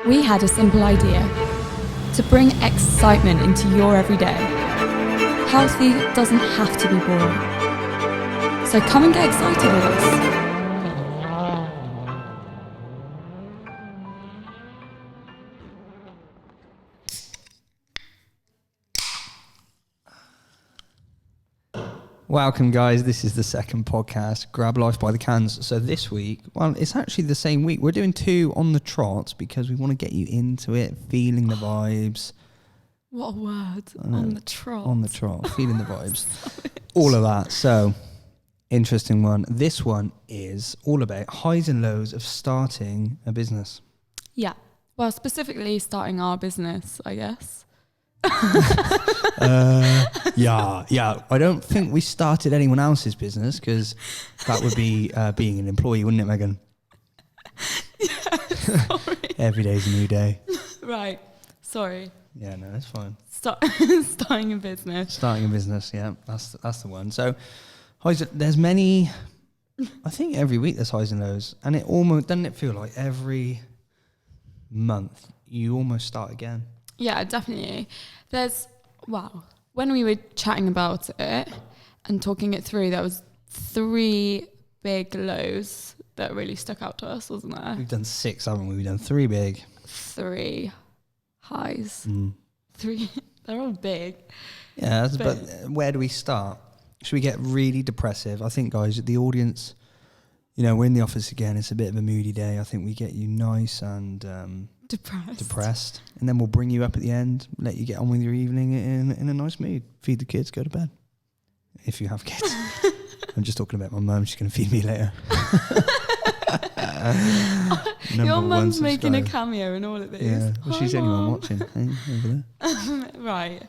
We had a simple idea: to bring excitement into your everyday. Healthy doesn't have to be boring. So come and get excited with us. Welcome, guys. This is the second podcast, Grab Life by the Cans. So this week, well, it's actually the same week. We're doing two on the trot because we want to get you into it, feeling the vibes. What a word. On the trot. On the trot, feeling the vibes. All of that. So, interesting one. This one is all about highs and lows of starting a business. Yeah. Well, specifically starting our business, I guess. Yeah. I don't think we started anyone else's business because that would be being an employee, wouldn't it, Megan? Yeah, sorry. Every day's a new day. Right. Sorry. Yeah, no, that's fine. Starting a business. Starting a business, yeah, that's the one. So, there's many. I think every week there's highs and lows, and it almost doesn't it feel like every month you almost start again. Yeah, definitely. When we were chatting about it and talking it through, there was 3 big lows that really stuck out to us, wasn't there? We've done 6, haven't we? We've done 3 big. 3 highs. 3, they're all big. Yeah, but where do we start? Should we get really depressive? I think, guys, the audience, we're in the office again. It's a bit of a moody day. I think we get you nice and... Depressed. And then we'll bring you up at the end, let you get on with your evening in a nice mood. Feed the kids, go to bed. If you have kids. I'm just talking about my mum. She's going to feed me later. Your mum's making a cameo in all of this. Yeah, well, she's the only one watching. Over there. Right.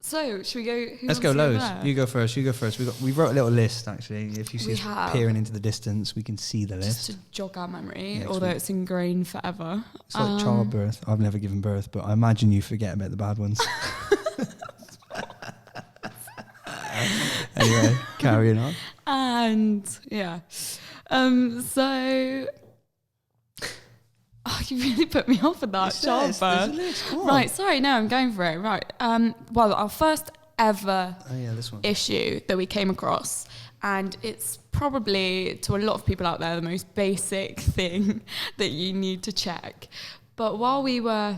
So, should we go? Let's go lows. You go first. We wrote a little list, actually. If you see us peering into the distance, we can see the list. Just to jog our memory, although it's ingrained forever. It's like childbirth. I've never given birth, but I imagine you forget about the bad ones. Anyway, carrying on. And, yeah. So... Oh, you really put me off with that childbirth. Right, sorry, no, I'm going for it. Right. Well, our first ever this one. issue that we came across, and it's probably, to a lot of people out there, the most basic thing that you need to check. But while we were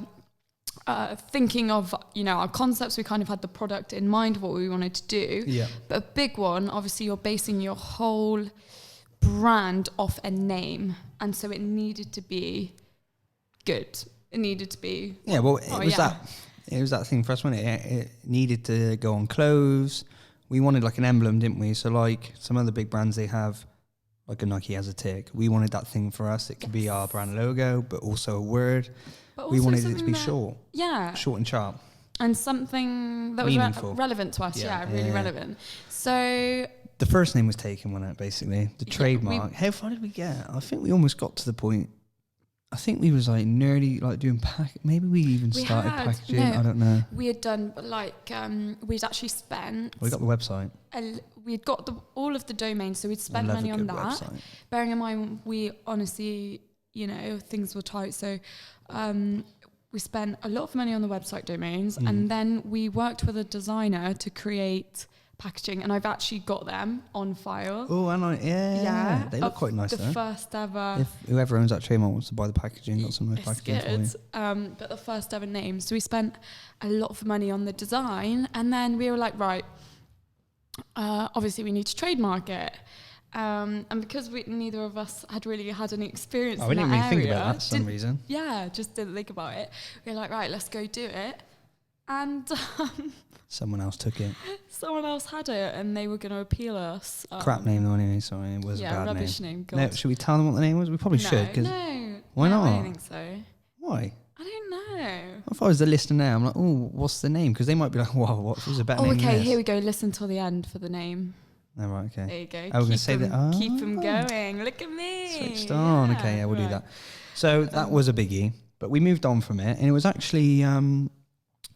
thinking of, our concepts, we kind of had the product in mind, what we wanted to do. Yeah. But a big one, obviously, you're basing your whole brand off a name, and so it needed to be good. It needed to be... Yeah, well, it was that thing for us, wasn't it? It needed to go on clothes. We wanted like an emblem, didn't we? So like some other big brands, they have like a Nike has a tick. We wanted that thing for us. It could be our brand logo, but also a word. But we wanted it to be short. Yeah. Short and sharp. And something that was relevant to us. Yeah, really relevant. So... The first name was taken, wasn't it, basically? The trademark. How far did we get? I think we almost got to the point... I think we was like nerdy, like doing maybe we even started packaging. I don't know. We had done we'd actually spent. We got the website. We'd got all of the domains, so we'd spent money on that. Website. Bearing in mind, we honestly, things were tight, so we spent a lot of money on the website domains, and then we worked with a designer to create packaging, and I've actually got them on file. Oh, and yeah, they look quite nice. The first ever. If whoever owns that trademark wants to buy the packaging, got some nice packaging for you. But the first ever name. So we spent a lot of money on the design, and then we were like, right, obviously we need to trademark it. And because neither of us had really had any experience in that area. We didn't really think about that for some reason. Yeah, just didn't think about it. We were like, right, let's go do it. And someone else took it. Someone else had it, and they were going to appeal us. Crap name though, anyway. Sorry, it was a bad rubbish name. No, should we tell them what the name was? We probably should. No. Why not? I don't think so. Why? I don't know. If I was the listener now, I'm like, oh, what's the name? Because they might be like, wow, what was a better name? Oh, okay. Than this? Here we go. Listen till the end for the name. Oh, right, okay. There you go. I was going to say that. Keep them going. Look at me. Switched on. Yeah, okay, we'll do that. So that was a biggie, but we moved on from it, and it was actually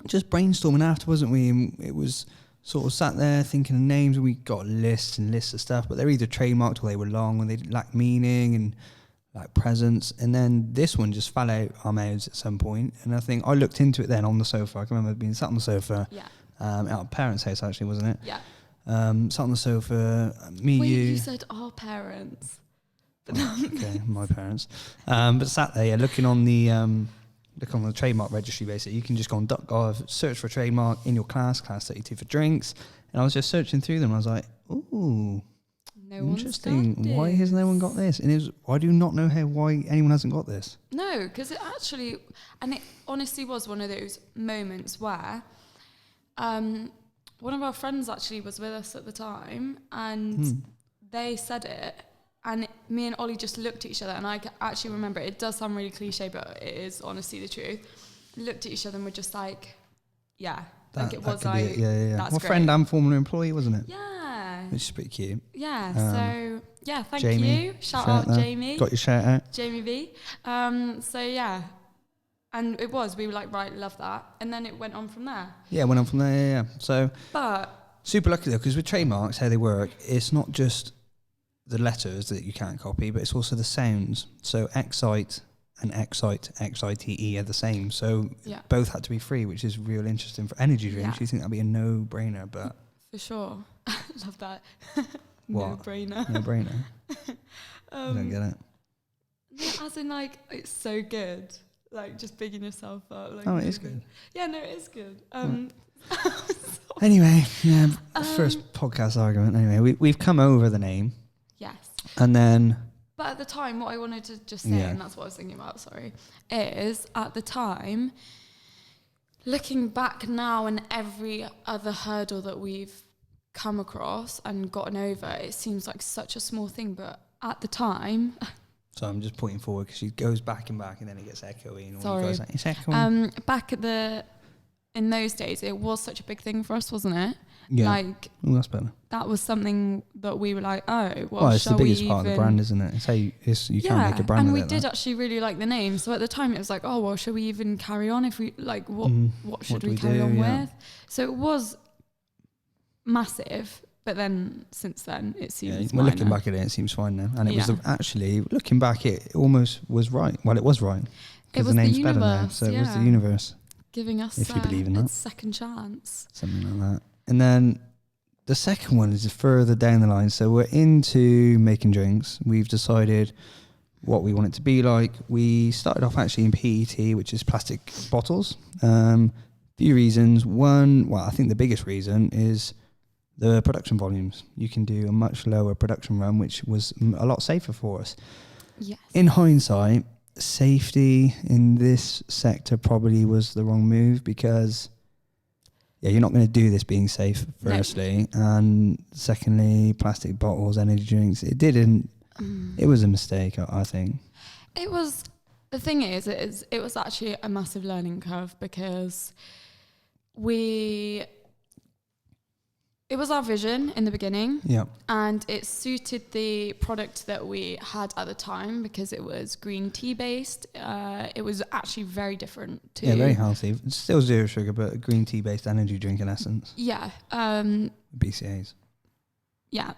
just brainstorming after, wasn't we? And it was sort of sat there thinking of names, and we got lists and lists of stuff, but they're either trademarked or they were long and they lacked meaning, and like presents, and then this one just fell out our mouths at some point. And I think I looked into it then on the sofa. I can remember being sat on the sofa, at our parents' house actually, wasn't it? Yeah. Sat on the sofa, me, Wait, you. you said our parents. Okay, my parents. But sat there, looking on the trademark registry. Basically, you can just go on DuckGov, search for a trademark in your class 32 for drinks. And I was just searching through them. And I was like, ooh. No interesting. One's got why this. has no one got this? And I do not know why anyone hasn't got this. No, because it honestly was one of those moments where one of our friends actually was with us at the time, and they said it, and me and Ollie just looked at each other, and I actually remember, it does sound really cliche, but it is honestly the truth. Looked at each other and were just like, yeah. That's That's great. friend and former employee, wasn't it? Yeah. Which is pretty cute. Yeah. So yeah, thank Jamie, you. Shout out Jamie. Got your shout out. Jamie V. So yeah. And we were like, right, love that. And then it went on from there. Yeah, went on from there, yeah. So but super lucky though, because with trademarks, how they work, it's not just the letters that you can't copy, but it's also the sounds. So XITE and XITE are the same. So both had to be free, which is real interesting for energy drinks. You think that'd be a no-brainer, but for sure. Love that. What? No-brainer. No-brainer. I don't get it. No, as in, like, it's so good. Like, just bigging yourself up. Like, it is good. Yeah, no, it is good. Anyway, first podcast argument. Anyway, we've come over the name. Yes. And then... But at the time, what I wanted to just say, and that's what I was thinking about, is at the time, looking back now and every other hurdle that we've come across and gotten over, it seems like such a small thing, but at the time... So I'm just pointing forward because she goes back and back and then it gets echoey. And sorry. Guys like, it's echoing. Back in those days, it was such a big thing for us, wasn't it? Yeah. Like, that's better. That was something that we were like, well, it's the biggest part of the brand, isn't it? It's how you can't make a brand. And we did actually really like the name. So at the time, it was like, oh well, should we even carry on? If we like, what should we carry on with? So it was massive. But then, since then, it seems. We're looking back at it seems fine now, and it was actually looking back, it almost was right. Well, it was right because the name's better now. So it was the universe giving us, if you believe in that, second chance, something like that. And then the second one is further down the line. So we're into making drinks. We've decided what we want it to be like. We started off actually in PET, which is plastic bottles. Few reasons. One, well, I think the biggest reason is the production volumes. You can do a much lower production run, which was a lot safer for us. Yes. In hindsight, safety in this sector probably was the wrong move because, you're not going to do this being safe, firstly. No. And secondly, plastic bottles, energy drinks, it was a mistake, I think. It was, the thing is, it was actually a massive learning curve because it was our vision in the beginning. Yeah. And it suited the product that we had at the time because it was green tea based. It was actually very different to... Yeah, very healthy. It's still zero sugar, but a green tea based energy drink in essence. Yeah. BCAAs. Yeah.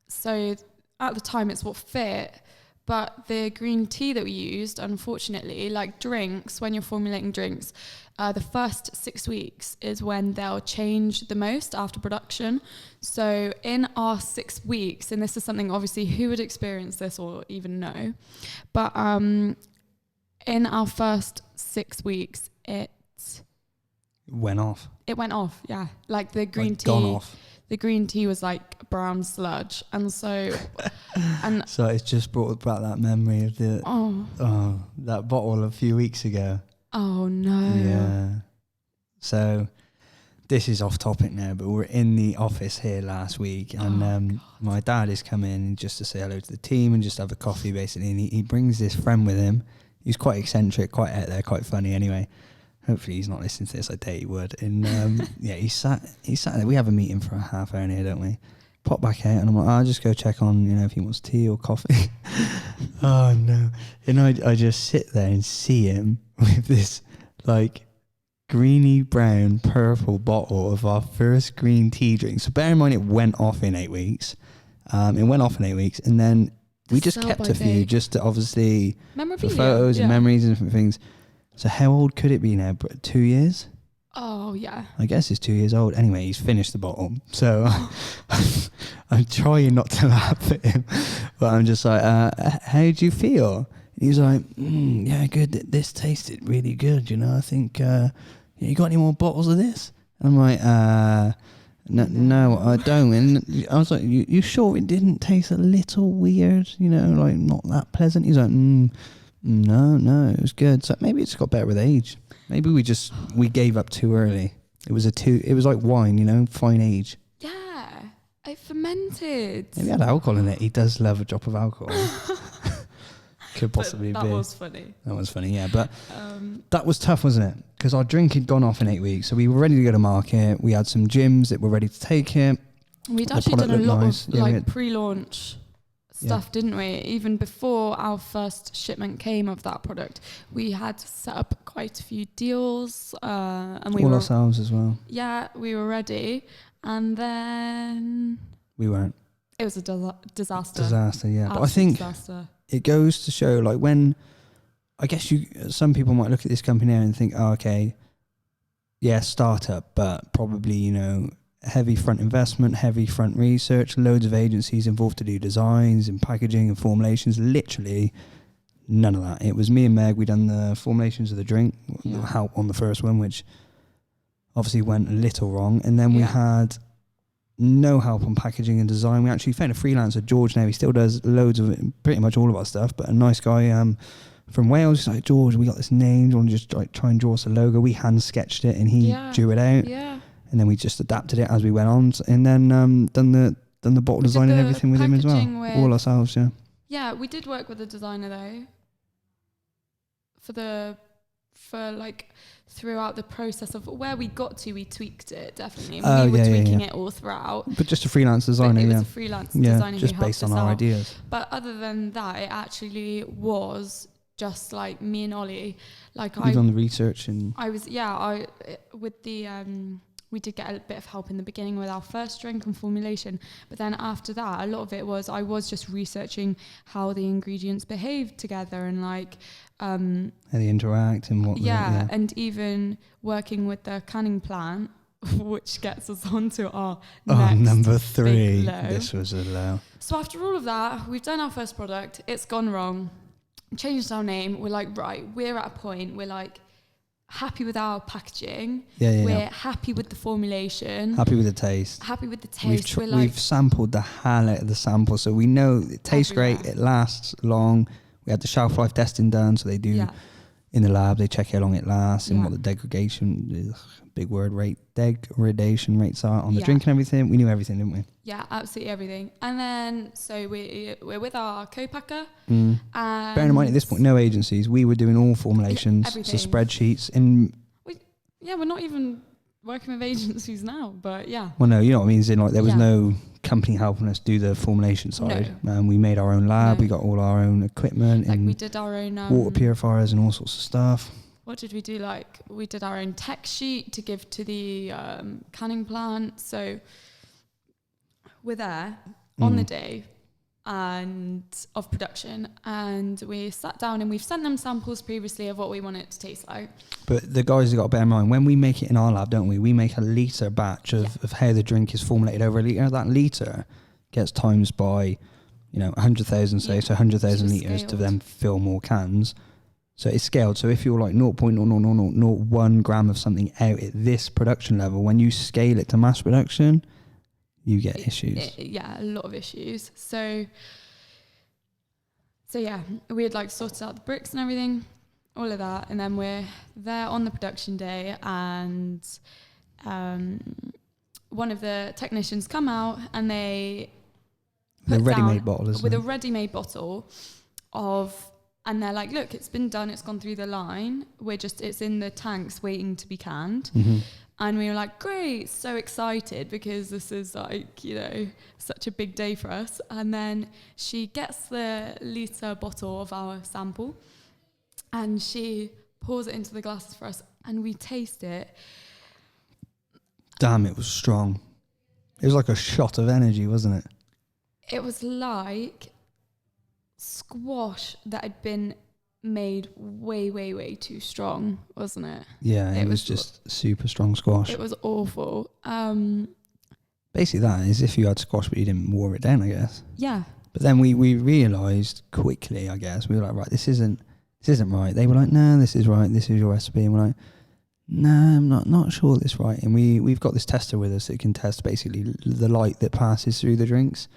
So at the time it's what fit. But the green tea that we used, unfortunately, like drinks, when you're formulating drinks, the first 6 weeks is when they'll change the most after production. So in our 6 weeks, and this is something obviously who would experience this or even know, but in our first 6 weeks, it went off. It went off, yeah. Like the green tea. Gone off. The green tea was like brown sludge. And so... So it's just brought back that memory of that bottle a few weeks ago. Oh, no. Yeah. So this is off topic now, but we're in the office here last week and my dad is coming just to say hello to the team and just have a coffee, basically. And he brings this friend with him. He's quite eccentric, quite out there, quite funny anyway. Hopefully he's not listening to this. I doubt he would. And he sat there. We have a meeting for a half hour in here, don't we? Pop back out and I'm like, I'll just go check on, if he wants tea or coffee. Oh no. And I just sit there and see him with this like greeny brown purple bottle of our first green tea drink. So bear in mind it went off in 8 weeks. And then We just kept a few, just to obviously for photos and memories and different things. So how old could it be now? 2 years? Oh, yeah. I guess it's 2 years old. Anyway, he's finished the bottle. So I'm trying not to laugh at him. But I'm just like, how do you feel? He's like, yeah, good. This tasted really good. You know, I think, you got any more bottles of this? And I'm like, no, I don't. And I was like, you sure it didn't taste a little weird? You know, like not that pleasant? He's like, no, it was good. So maybe it's got better with age. Maybe we gave up too early. It was like wine, you know, fine age. Yeah, it fermented. Maybe it had alcohol in it. He does love a drop of alcohol. Could possibly be. That was funny. That was funny, yeah. But that was tough, wasn't it? Because our drink had gone off in 8 weeks. So we were ready to go to market. We had some gyms that were ready to take it. We'd actually done a lot of pre-launch stuff, didn't we? Even before our first shipment came of that product, we had set up quite a few deals. And we all were ourselves as well. Yeah, we were ready. And then... we weren't. It was a disaster. Disaster, yeah. Absolute but I think... disaster. It goes to show, like, when I guess some people might look at this company now and think, oh, okay, yeah, startup, but probably, you know, heavy front investment, heavy front research, loads of agencies involved to do designs and packaging and formulations. Literally none of that. It was me and Meg. We done the formulations of the drink, help on the first one, which obviously went a little wrong. And then we had no help on packaging and design. We actually found a freelancer, George. Now he still does loads of it, pretty much all of our stuff, but a nice guy from Wales. He's like, George, we got this name, do you want to just like try and draw us a logo? We hand sketched it and he drew it out, and then we just adapted it as we went on, and then done the bottle design and everything with him as well, all ourselves. We did work with a designer though for like throughout the process of where we got to. We tweaked it, definitely. We were tweaking it all throughout. But just a freelance designer, it was a freelance designer just who based on our ideas. But other than that, it actually was just like me and Ollie. Like We've done the research and we did get a bit of help in the beginning with our first drink and formulation, but then after that, a lot of it was I was just researching how the ingredients behave together and like how they interact and what. And even working with the canning plant, which gets us onto our next number 3. big low. This was a low. So after all of that, we've done our first product. It's gone wrong. Changed our name. We're like, right, we're at a point. We're like, happy with our packaging. We're happy with the formulation. Happy with the taste. We've sampled the hell out of the sample, so we know it tastes great. It lasts long. We had the shelf life testing done, so they do in the lab. They check how long it lasts and what the degradation rates are on the drink and everything. We knew everything, didn't we? Yeah, absolutely everything. And then so we're with our co-packer. And bearing in mind at this point, no agencies. We were doing all formulations, so spreadsheets. And we're not even working with agencies now, but Well, no, you know what I mean. As in, like, there was no company helping us do the formulation side. And we made our own lab. We got all our own equipment. Like and we did our own water purifiers and all sorts of stuff. What did we do? Like we did our own tech sheet to give to the canning plant. So we're there on the day of production, and we sat down and we've sent them samples previously of what we want it to taste like. But the guys have got to bear in mind, when we make it in our lab, don't we? We make a litre batch of how the drink is formulated over a litre. That litre gets times by, 100,000, say, so 100,000 litres to then fill more cans. So it's scaled. So if you're like 0.00001 gram of something out at this production level, when you scale it to mass production, you get issues. A lot of issues. So we had like sorted out the bricks and everything, all of that, and then we're there on the production day, and one of the technicians come out and they put ready-made bottle with a ready-made bottle of. And they're like, look, it's been done. It's gone through the line. It's in the tanks waiting to be canned. Mm-hmm. And we were like, great, so excited because this is like, such a big day for us. And then she gets the litre bottle of our sample and she pours it into the glasses for us and we taste it. Damn, it was strong. It was like a shot of energy, wasn't it? It was like squash that had been made way too strong, wasn't it? Yeah, it was just super strong squash. It was awful. Basically, that is if you had squash but you didn't water it down, I guess. Yeah. But then we realised quickly, I guess, we were like, right, this isn't right. They were like, no, this is right. This is your recipe. And we're like, no, I'm not sure this is right. And we've got this tester with us that can test basically the light that passes through the drinks.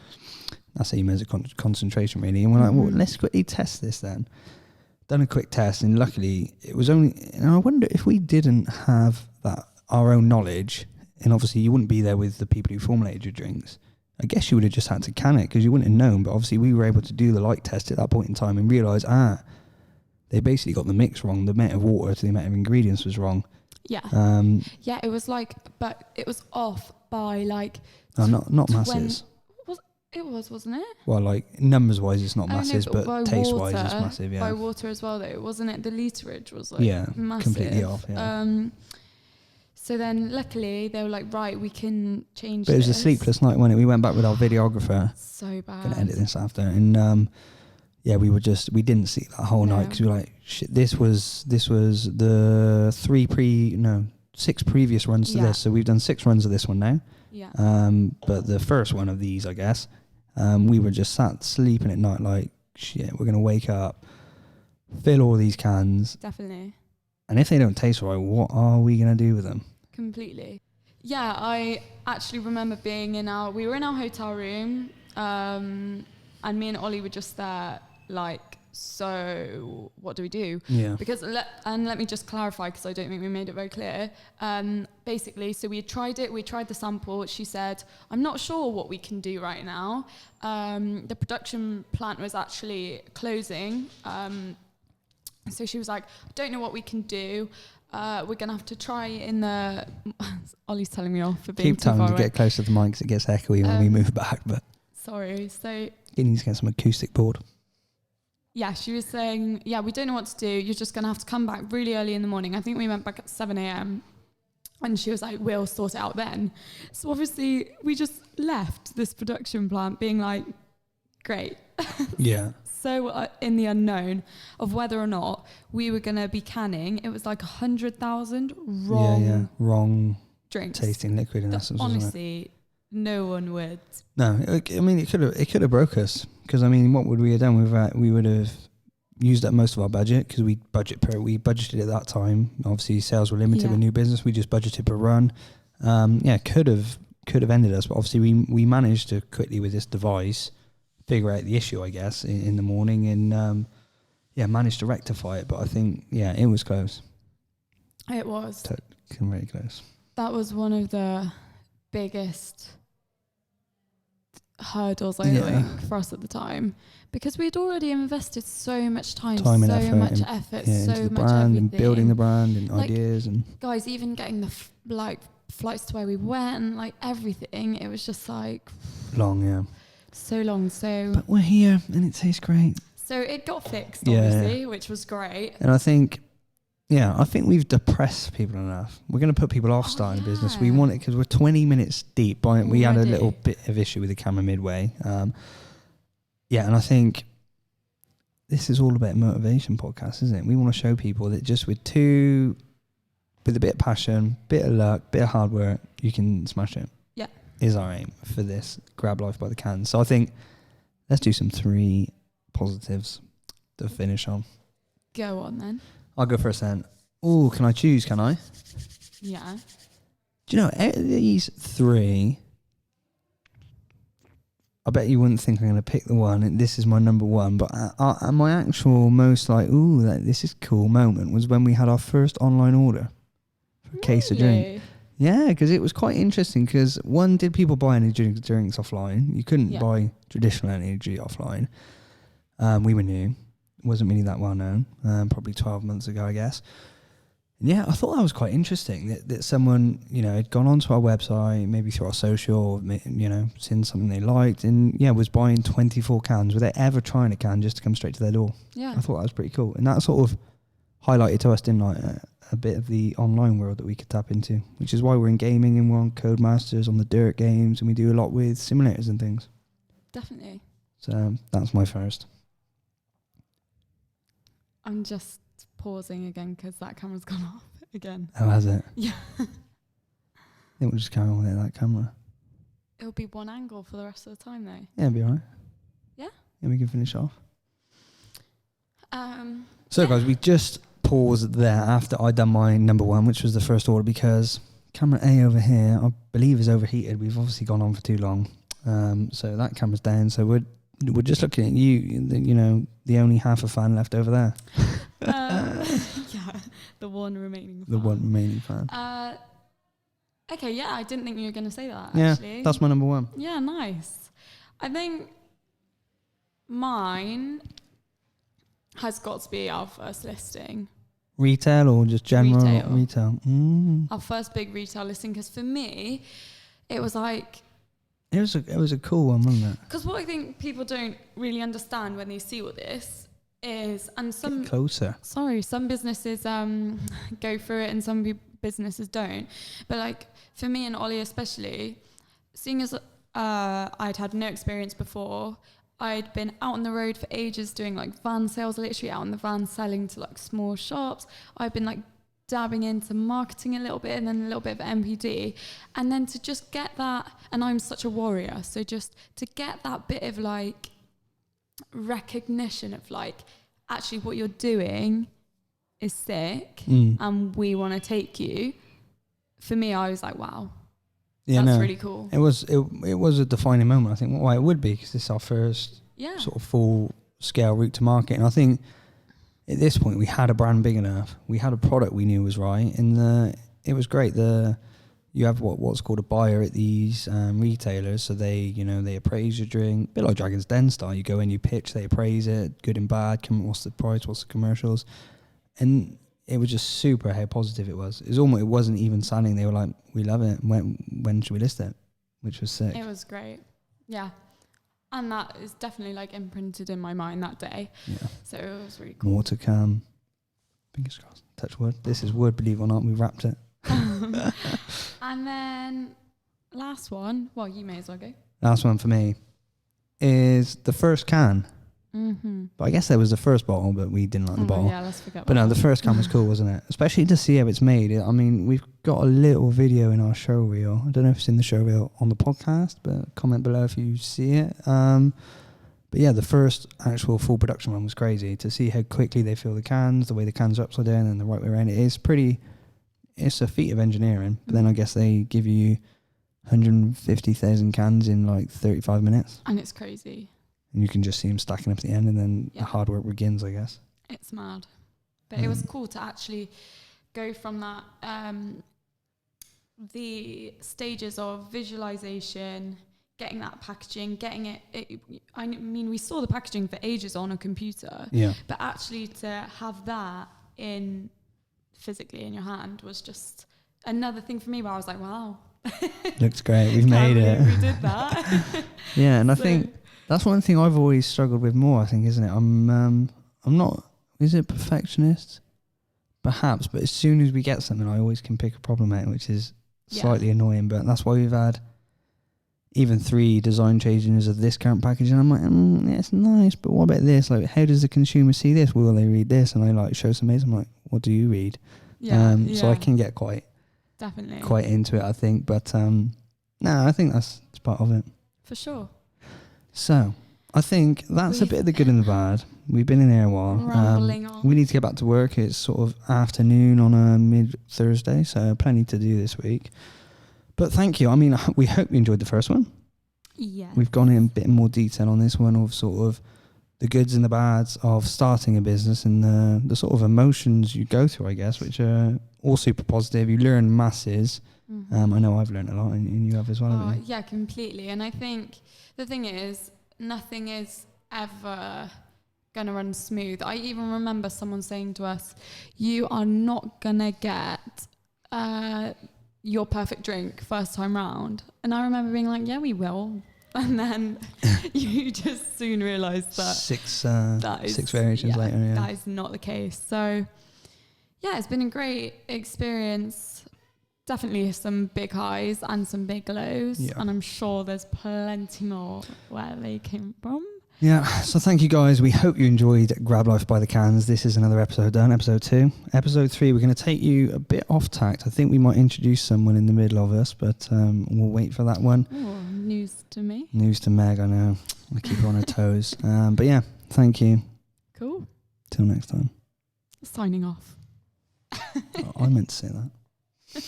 That's how you measure concentration, really. And we're like, well, let's quickly test this then. Done a quick test, and luckily it was only. And I wonder if we didn't have that our own knowledge, and obviously you wouldn't be there with the people who formulated your drinks. I guess you would have just had to can it because you wouldn't have known. But obviously we were able to do the light test at that point in time and realise, they basically got the mix wrong. The amount of water to the amount of ingredients was wrong. Yeah. Yeah, it was like, but it was off by like. Oh, not masses. It was, wasn't it? Well, like numbers wise, it's not masses, but but taste wise, it's massive. Yeah. By water as well, though, wasn't it? The literage was like massive. Completely off. Yeah. So then, luckily, they were like, right, we can change. But it was a sleepless night, wasn't it? We went back with our videographer. So bad. Gonna edit this after, and we didn't sleep that whole night because we were like, shit. This was the 6 previous runs to this. So we've done 6 runs of this one now. Yeah. But the first one of these, I guess, we were just sat sleeping at night like, shit, we're going to wake up, fill all these cans. Definitely. And if they don't taste right, what are we going to do with them? Completely. Yeah, I actually remember we were in our hotel room, and me and Ollie were just there, like, so what do we do? Yeah. Because let me just clarify, because I don't think we made it very clear. Basically, so we tried the sample. She said, I'm not sure what we can do right now. The production plant was actually closing. So she was like, I don't know what we can do. We're going to have to try in the... Ollie's telling me off for being too far away. Keep telling to get closer to the mic because it gets echoey when we move back. But sorry, so... You need to get some acoustic board. Yeah, she was saying, we don't know what to do. You're just going to have to come back really early in the morning. I think we went back at 7 a.m. And she was like, we'll sort it out then. So obviously we just left this production plant being like, great. Yeah. So in the unknown of whether or not we were going to be canning, it was like 100,000 wrong drinks. Tasting liquid in essence, honestly, no one would. No, I mean, it could have broke us. Because, I mean, what would we have done with that? We would have used up most of our budget because we budgeted at that time. Obviously, sales were limited with new business. We just budgeted per run. Could have ended us. But obviously, we managed to quickly, with this device, figure out the issue, I guess, in the morning and, managed to rectify it. But I think, it was close. It was. Very close. That was one of the biggest hurdles, I think, for us at the time, because we'd already invested so much time so much effort, so into the much brand everything. And building the brand and ideas and guys, even getting the flights to where we went, like everything, it was just like long, so long. So, but we're here and it tastes great. So it got fixed, obviously, which was great. And I think we've depressed people enough. We're going to put people off starting a business. We want it because we're 20 minutes deep. We had a little bit of issue with the camera midway. And I think this is all about motivation podcast, isn't it? We want to show people that just with a bit of passion, bit of luck, bit of hard work, you can smash it. Yeah. Is our aim for this Grab Life by the Can. So I think let's do some 3 positives to finish on. Go on then. I'll go first then. Oh, can I choose, can I? Yeah. Do you know, out of these 3, I bet you wouldn't think I'm going to pick the one, and this is my number 1, but my actual most this is cool moment was when we had our first online order for a case of drink. Yeah, because it was quite interesting because, one, did people buy any drinks offline? You couldn't buy traditional energy offline. We were new. Wasn't really that well known, probably 12 months ago, I guess. And I thought that was quite interesting that someone, had gone onto our website, maybe through our social, seen something they liked and, was buying 24 cans without ever trying a can just to come straight to their door. Yeah. I thought that was pretty cool. And that sort of highlighted to us, didn't it, a bit of the online world that we could tap into, which is why we're in gaming and we're on Codemasters, on the Dirt games, and we do a lot with simulators and things. Definitely. So that's my first. I'm just pausing again because that camera's gone off again. Oh, has it? Yeah. I think we'll just carry on with that camera. It'll be one angle for the rest of the time, though. Yeah, it'll be alright. Yeah? Yeah, we can finish off. So, guys, we just paused there after I'd done my number one, which was the first order, because camera A over here, I believe, is overheated. We've obviously gone on for too long. So that camera's down. So we're just looking at you, you know, the only half a fan left over there. Yeah, the one remaining fan. The one remaining fan. Okay, yeah, I didn't think you were going to say that, Yeah, actually. that's my number one. Yeah, nice. I think mine has got to be our first listing. Retail or just general? Retail. Mm. Our first big retail listing, because for me, it was like... It was a cool one, wasn't it? Because what I think people don't really understand when they see all this is... and some Get closer. Sorry, some businesses go through it and some businesses don't. But like for me and Ollie especially, seeing as I'd had no experience before, I'd been out on the road for ages doing like van sales, literally out in the van selling to like small shops. I've been like dabbing into marketing a little bit and then a little bit of MPD. And then to just get that, and I'm such a warrior, so just to get that bit of like recognition of like, actually what you're doing is sick and we want to take you. For me, I was like, wow, that's really cool. It was a defining moment. I think why it would be, because it's our first sort of full scale route to market. And I think at this point we had a brand big enough. We had a product we knew was right, and it was great. You have what's called a buyer at these retailers, so they appraise your drink, a bit like Dragon's Den style. You go in, you pitch, they appraise it, good and bad. What's the price? What's the commercials? And it was just super how positive it was. It wasn't even selling. They were like, we love it. When should we list it? Which was sick. It was great. Yeah. And that is definitely like imprinted in my mind that day. Yeah. So it was really cool. More to come. Fingers crossed. Touch wood. This is wood, believe it or not. We wrapped it. And then last one. Well, you may as well go. Last one for me is the first can. Mm-hmm. But I guess there was the first bottle, but we didn't like the bottle. Yeah, let's forget. But no, the first can was cool, wasn't it? Especially to see how it's made. I mean, we've got a little video in our show reel. I don't know if it's in the show reel on the podcast, but comment below if you see it. But yeah, the first actual full production one was crazy. To see how quickly they fill the cans, the way the cans are upside down and the right way around. It's a feat of engineering. But then I guess they give you 150,000 cans in like 35 minutes. And it's crazy. And you can just see them stacking up at the end, and then the hard work begins, I guess. It's mad. But it was cool to actually go from that, the stages of visualization, getting that packaging, getting it. I mean, we saw the packaging for ages on a computer. Yeah. But actually to have that physically in your hand was just another thing for me where I was like, wow. Looks great. We've made it. We did that. Yeah, and I think that's one thing I've always struggled with more, I think, isn't it? I'm not, is it perfectionist? Perhaps, but as soon as we get something, I always can pick a problem out, which is slightly annoying, but that's why we've had even 3 design changes of this current packaging. I'm like, yeah, it's nice, but what about this? Like, how does the consumer see this? Will they read this? And I like show some mates, I'm like, what do you read? So I can get quite into it, I think, but I think that's part of it. For sure. So, I think that's a bit of the good and the bad. We've been in here a while. Rambling on. We need to get back to work. It's sort of afternoon on a mid-Thursday, so plenty to do this week. But thank you. I mean, we hope you enjoyed the first one. Yeah. We've gone in a bit more detail on this one of sort of the goods and the bads of starting a business and the sort of emotions you go through, I guess, which are all super positive. You learn masses. Mm-hmm. I know I've learned a lot, and you have as well, haven't you? Yeah, completely. And I think the thing is, nothing is ever going to run smooth. I even remember someone saying to us, you are not going to get your perfect drink first time round. And I remember being like, yeah, we will. And then you just soon realise that six variations later. Yeah. That is not the case. So, yeah, it's been a great experience. Definitely some big highs and some big lows. Yeah. And I'm sure there's plenty more where they came from. Yeah, so thank you guys. We hope you enjoyed Grab Life by the Cans. This is another episode done, episode 2. Episode 3, we're going to take you a bit off tact. I think we might introduce someone in the middle of us, but we'll wait for that one. Oh, news to me. News to Meg, I know. I keep her on her toes. But yeah, thank you. Cool. Till next time. Signing off. I meant to say that.